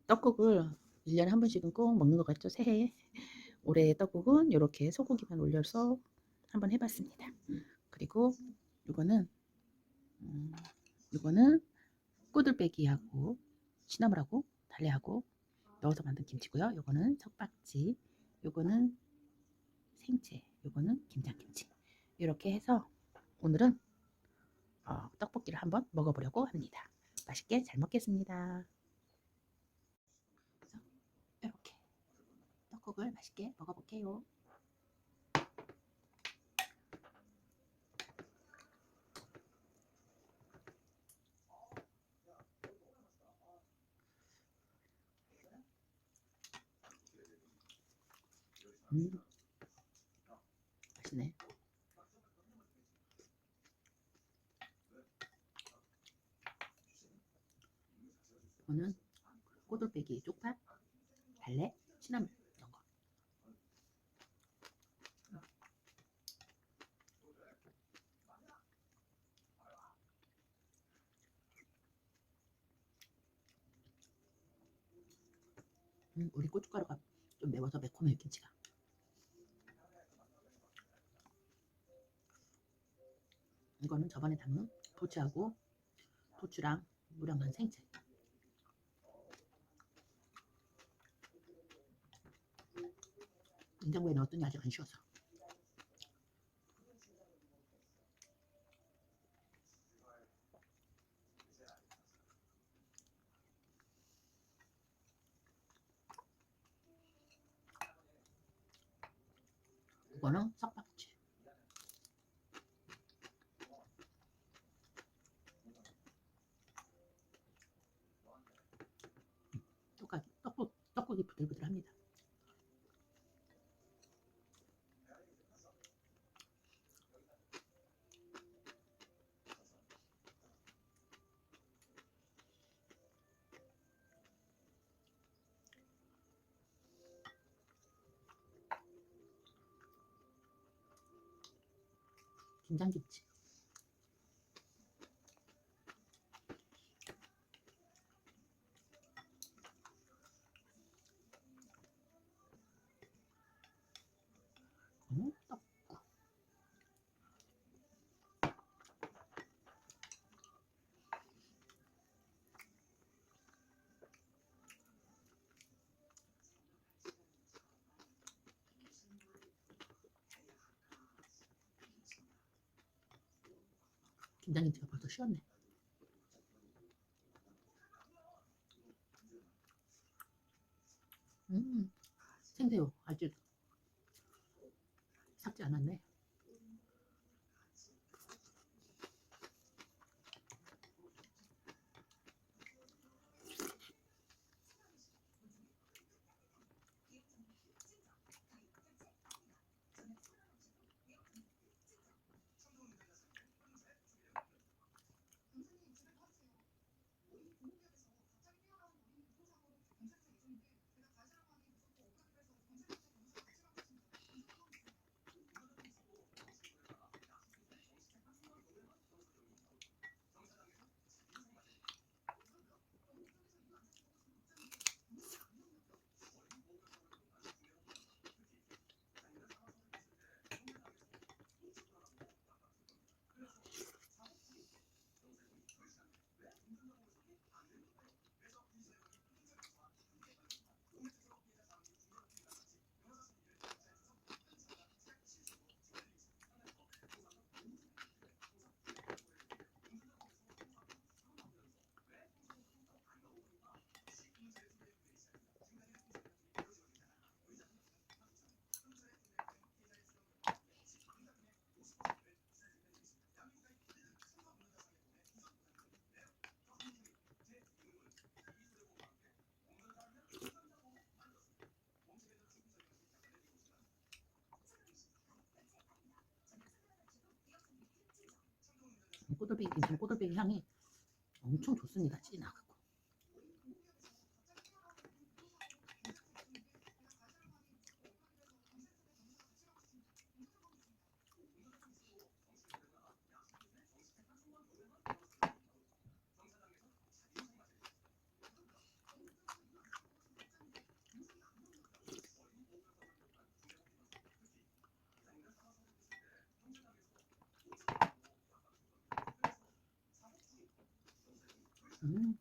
떡국을 1년에 한 번씩은 꼭 먹는 것 같죠, 새해에. 올해 떡국은 이렇게 소고기만 올려서 한번 해봤습니다. 그리고 이거는 음, 이거는 꼬들빼기하고 시나물하고 달래하고 넣어서 만든 김치고요. 이거는 석박지, 이거는 생채, 이거는 김장김치. 이렇게 해서 오늘은 떡볶이를 한번 먹어보려고 합니다. 맛있게 잘 먹겠습니다. 그래서 이렇게 떡국을 맛있게 먹어볼게요. 맛있네. 이거는 꼬들빼기, 쪽파, 달래, 시나물 이런 거. 우리 고춧가루가 좀 매워서 매콤해요, 김치가. 이거는 저번에 담은 부추하고 부추랑 무랑 한 생채. 냉장고에 넣었더니 아직 안 쉬어서. 이거는 석박지. 떡국이 부들부들합니다. 김장김치. 떡. 김장김치가 벌써 쉬었네. 생새우 아직 삭지 않았네. 꼬들빼기 향이 엄청 좋습니다. 진하고. 음.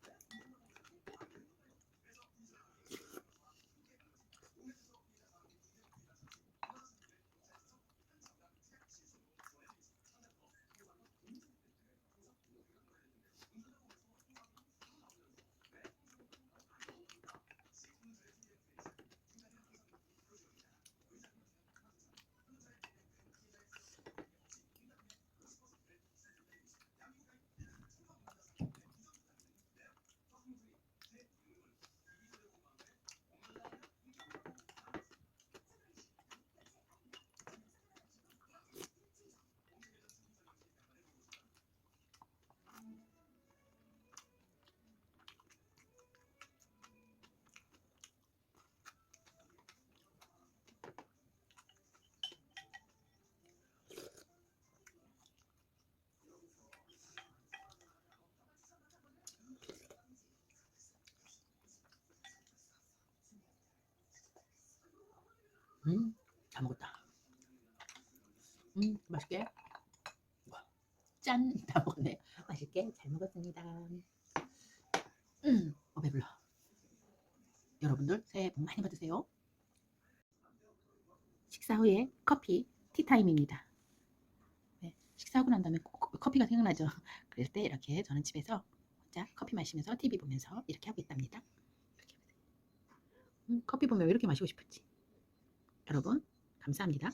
다 먹었다. 맛있게. 짠! 다 먹었네. 맛있게 잘 먹었습니다. 배불러. 여러분들 새해 복 많이 받으세요. 식사 후에 커피, 티타임입니다. 네, 식사하고 난 다음에 커피가 생각나죠. 그럴 때 이렇게 저는 집에서 혼자 커피 마시면서 TV 보면서 이렇게 하고 있답니다. 커피 보면 왜 이렇게 마시고 싶었지? 여러분, 감사합니다.